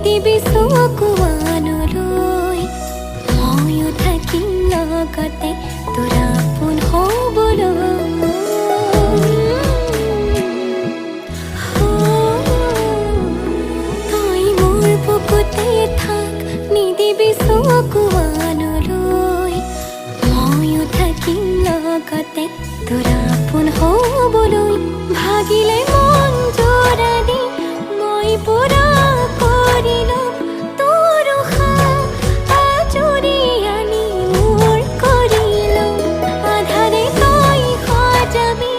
নিদিবি চকুৱানলৈ ময়ো থাকিম লগতে তোৰ আপোন হ'বলৈ তই মোৰ বুকুতে থাক নিদিবি চকুৱানলৈ ময়ো থাকিম লগতে তোৰ আপোন হ'বলৈ ভাগিলে মন জোৰা দি মই পুৰা কৰিলো তোৰ আজৰি আনি মোৰ কৰিলো আধাৰে তই সজাবি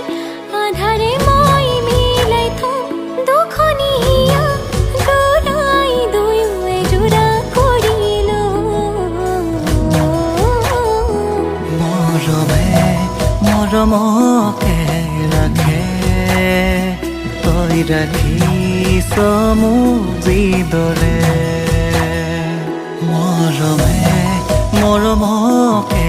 আধাৰে মই মিলাই থম দুখনি হিয়া জোৰাই দুয়োৱে জোৰা কৰিলো মৰমকে ৰাখে তই ৰাখিছ মোক যিদৰে মৰমকে